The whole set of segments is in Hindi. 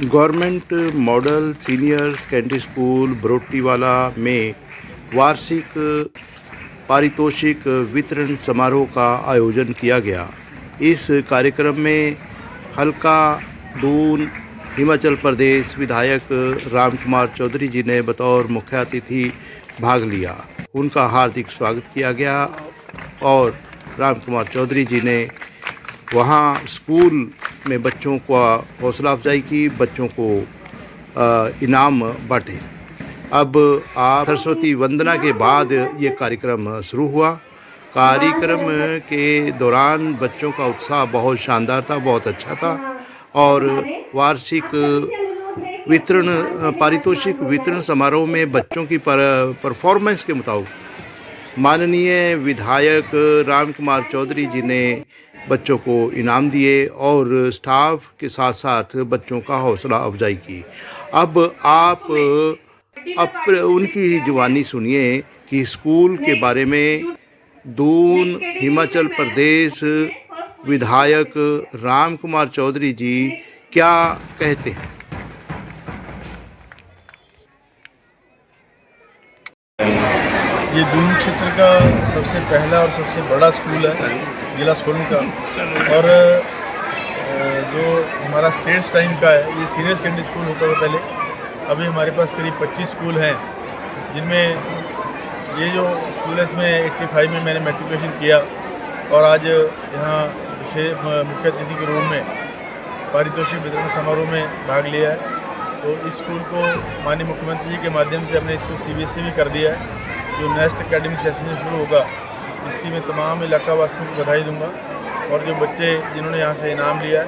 Government model senior secondary school Barotiwala में वार्षिक पारितोषिक वितरण समारोह का आयोजन किया गया। इस कार्यक्रम में हल्का दून हिमाचल प्रदेश विधायक रामकुमार चौधरी जी ने बतौर मुख्य अतिथि भाग लिया। उनका हार्दिक स्वागत किया गया और रामकुमार चौधरी जी ने वहाँ स्कूल में बच्चों का हौसला अफजाई की, बच्चों को इनाम बांटे। अब आप सरस्वती वंदना के बाद ये कार्यक्रम शुरू हुआ। कार्यक्रम के दौरान बच्चों का उत्साह बहुत शानदार था, बहुत अच्छा था और वार्षिक वितरण पारितोषिक वितरण समारोह में बच्चों की परफॉर्मेंस के मुताबिक माननीय विधायक रामकुमार चौधरी जी ने बच्चों को इनाम दिए और स्टाफ के साथ साथ बच्चों का हौसला अफजाई की। अब आप उनकी जुबानी सुनिए कि स्कूल के बारे में दून हिमाचल प्रदेश विधायक रामकुमार चौधरी जी क्या कहते हैं। ये दून क्षेत्र का सबसे पहला और सबसे बड़ा स्कूल है जिला सोलन का, और जो हमारा स्टेट्स टाइम का है, ये सीनियर सेकेंडरी स्कूल होता था पहले। अभी हमारे पास करीब 25 स्कूल हैं, जिनमें ये जो स्कूल है इसमें 85 में मैंने मैट्रिकुलेशन किया और आज यहाँ मुख्य अतिथि के रूप में पारितोषिक वितरण समारोह में भाग लिया है। तो इस स्कूल को माननीय मुख्यमंत्री जी के माध्यम से हमने इसको CBSE भी कर दिया है। जो नेक्स्ट एकेडमिक सेशन शुरू होगा इसकी मैं तमाम इलाका वासियों को बधाई दूंगा, और जो बच्चे जिन्होंने यहाँ से इनाम लिया है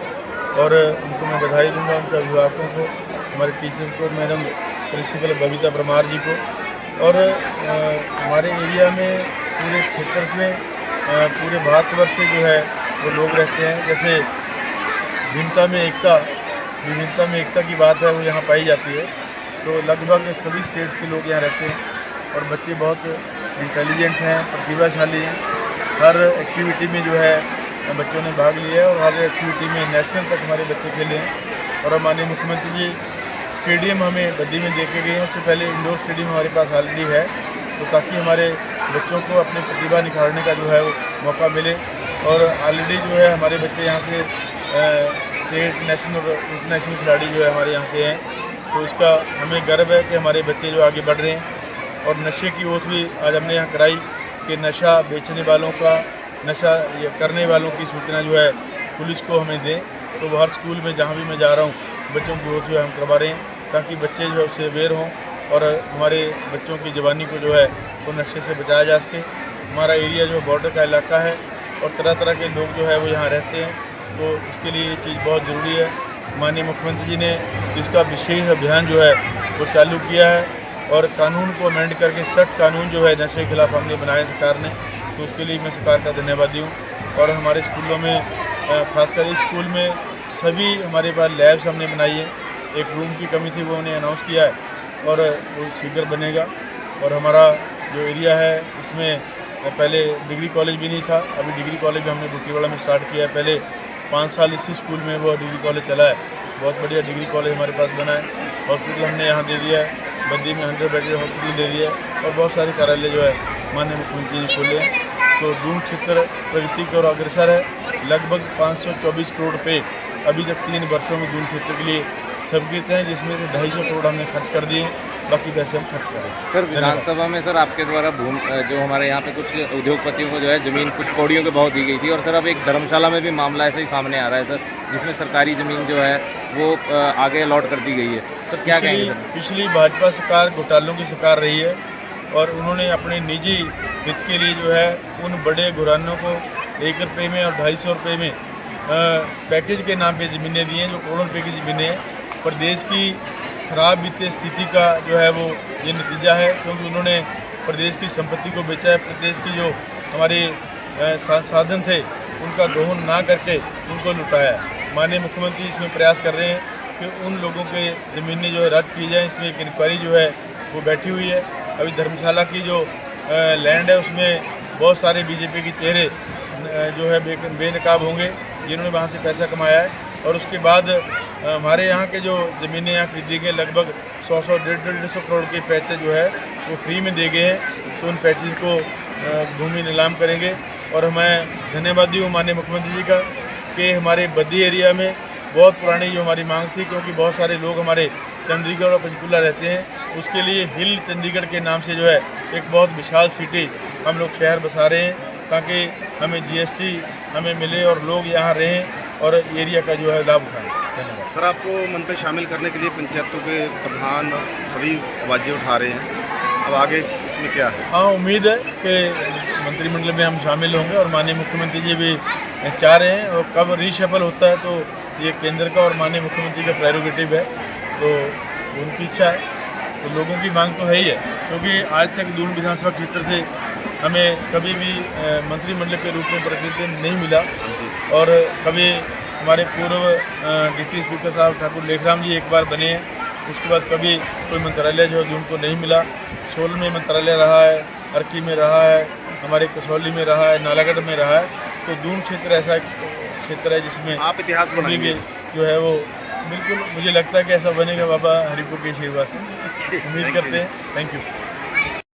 और उनको मैं बधाई दूंगा, उनके अभिभावकों को, हमारे टीचर्स को, मैडम प्रिंसिपल बबीता परमार जी को। और हमारे एरिया में पूरे क्षेत्र में पूरे भारतवर्ष से जो है वो लोग रहते हैं। जैसे विविधता में एकता की बात है वो यहाँ पाई जाती है। तो लगभग सभी स्टेट्स के लोग यहाँ रहते हैं और बच्चे बहुत इंटेलिजेंट हैं, प्रतिभाशाली हैं। हर एक्टिविटी में जो है बच्चों ने भाग लिया है और हर एक्टिविटी में नेशनल तक हमारे बच्चे खेले हैं। और माननीय मुख्यमंत्री जी स्टेडियम हमें बद्दी में दे के गए हैं, उससे पहले इंडोर स्टेडियम हमारे पास ऑलरेडी है, तो ताकि हमारे बच्चों को अपनी प्रतिभा निखारने का जो है वो मौका मिले। और ऑलरेडी जो है हमारे बच्चे यहाँ से स्टेट, नेशनल और इंटरनेशनल खिलाड़ी जो है हमारे यहाँ से हैं। तो इसका हमें गर्व है कि हमारे बच्चे जो आगे बढ़ रहे हैं। और नशे की ओथ भी आज हमने यहाँ कराई कि नशा बेचने वालों का, नशा करने वालों की सूचना जो है पुलिस को हमें दें। तो वो हर स्कूल में जहाँ भी मैं जा रहा हूँ बच्चों की ओथ जो है हम करवा रहे हैं, ताकि बच्चे जो है उससे अवेयर हों और हमारे बच्चों की जवानी को जो है वो नशे से बचाया जा सके। हमारा एरिया जो बॉर्डर का इलाका है और तरह तरह के लोग जो है वो यहाँ रहते हैं, तो इसके लिए ये चीज़ बहुत ज़रूरी है। माननीय मुख्यमंत्री जी ने इसका विशेष अभियान जो है वो चालू किया है और कानून को अमेंड करके सख्त कानून जो है नशे के खिलाफ हमने बनाया सरकार ने, तो उसके लिए मैं सरकार का धन्यवादी हूँ। और हमारे स्कूलों में खासकर इस स्कूल में सभी हमारे पास लैब्स हमने बनाई है। एक रूम की कमी थी वो उन्हें अनाउंस किया है और वो शीघ्र बनेगा। और हमारा जो एरिया है इसमें पहले डिग्री कॉलेज भी नहीं था, अभी डिग्री कॉलेज भी हमने बरोटीवाला में स्टार्ट किया है। पहले 5 साल इसी स्कूल में वो डिग्री कॉलेज चला है, बहुत बढ़िया डिग्री कॉलेज हमारे पास बना है। हॉस्पिटल हमने यहाँ दे दिया है, बद्दी में 100 बेडेड हॉस्पिटल दे दिया है और बहुत सारे कार्यालय जो है माननीय मुख्यमंत्री जी खोले हैं। तो दून क्षेत्र प्रगति की ओर अग्रसर है। लगभग 524 करोड़ रुपये अभी तक 3 वर्षों में दून क्षेत्र के लिए स्वीकृत हैं, जिसमें से 250 करोड़ हमने खर्च कर दिए, बाकी पैसे हम खर्च करें। सर विधानसभा में सर आपके द्वारा जो हमारे यहाँ पे कुछ उद्योगपतियों को जो है ज़मीन कुछ कौड़ियों के भाव दी गई थी, और सर अब एक धर्मशाला में भी मामला ऐसे ही सामने आ रहा है सर, जिसमें सरकारी ज़मीन जो है वो आगे अलॉट कर दी गई है। सर क्या कहेंगे सर? पिछली भाजपा सरकार घोटालों की सरकार रही है और उन्होंने अपने निजी हित के लिए जो है उन बड़े घरानों को 1 रुपये में और 250 रुपये में पैकेज के नाम पे ज़मीनें दी हैं, जो करोड़ों रुपये की ज़मीनें हैं। प्रदेश की खराब वित्तीय स्थिति का जो है वो ये नतीजा है, क्योंकि उन्होंने प्रदेश की संपत्ति को बेचा है। प्रदेश की जो हमारे साधन थे उनका दोहन ना करके उनको लुटाया है। माननीय मुख्यमंत्री इसमें प्रयास कर रहे हैं कि उन लोगों के ज़मीनें जो है रद्द की जाए। इसमें एक इंक्वायरी जो है वो बैठी हुई है। अभी धर्मशाला की जो लैंड है उसमें बहुत सारे बीजेपी के चेहरे जो है बेनकाब होंगे, जिन्होंने वहाँ से पैसा कमाया है। और उसके बाद हमारे यहाँ के जो ज़मीनें यहाँ खरीदी गई लगभग 100 150 करोड़ के पैचे जो है वो फ्री में दे गए हैं। तो उन पैचेज को भूमि नीलाम करेंगे। और मैं धन्यवादी हूँ माननीय मुख्यमंत्री जी का कि हमारे बद्दी एरिया में बहुत पुरानी जो हमारी मांग थी, क्योंकि बहुत सारे लोग हमारे चंडीगढ़ और पंचकुला रहते हैं, उसके लिए हिल चंडीगढ़ के नाम से जो है एक बहुत विशाल सिटी हम लोग शहर बसा रहे हैं, ताकि हमें जीएसटी हमें मिले और लोग यहाँ रहें और एरिया का जो है लाभ उठाएं। धन्यवाद। सर, आपको मंत्री शामिल करने के लिए पंचायतों के प्रधान सभी आवाज़ें उठा रहे हैं, अब आगे इसमें क्या है? हाँ, उम्मीद है कि मंत्रिमंडल में हम शामिल होंगे और माननीय मुख्यमंत्री जी भी चाह रहे हैं। और कब रीशफल होता है तो ये केंद्र का और माननीय मुख्यमंत्री का प्रेरोगेटिव है, तो उनकी इच्छा है। तो लोगों की मांग तो है ही है, क्योंकि आज तक दून विधानसभा क्षेत्र से हमें कभी भी मंत्रिमंडल के रूप में प्रतिनिधित्व नहीं मिला। और कभी हमारे पूर्व डिप्टी स्पीकर साहब ठाकुर लेखराम जी एक बार बने हैं, उसके बाद कभी कोई मंत्रालय जो है उनको नहीं मिला। सोल में मंत्रालय रहा है, अर्की में रहा है, हमारे कसौली में रहा है, नालागढ़ में रहा है। तो दून क्षेत्र ऐसा एक क्षेत्र है जिसमें आप इतिहास बनाएंगे जो है वो बिल्कुल मुझे लगता है कि ऐसा बनेगा बाबा हरिपुर के आशीर्वाद से। उम्मीद करते हैं। Thank you.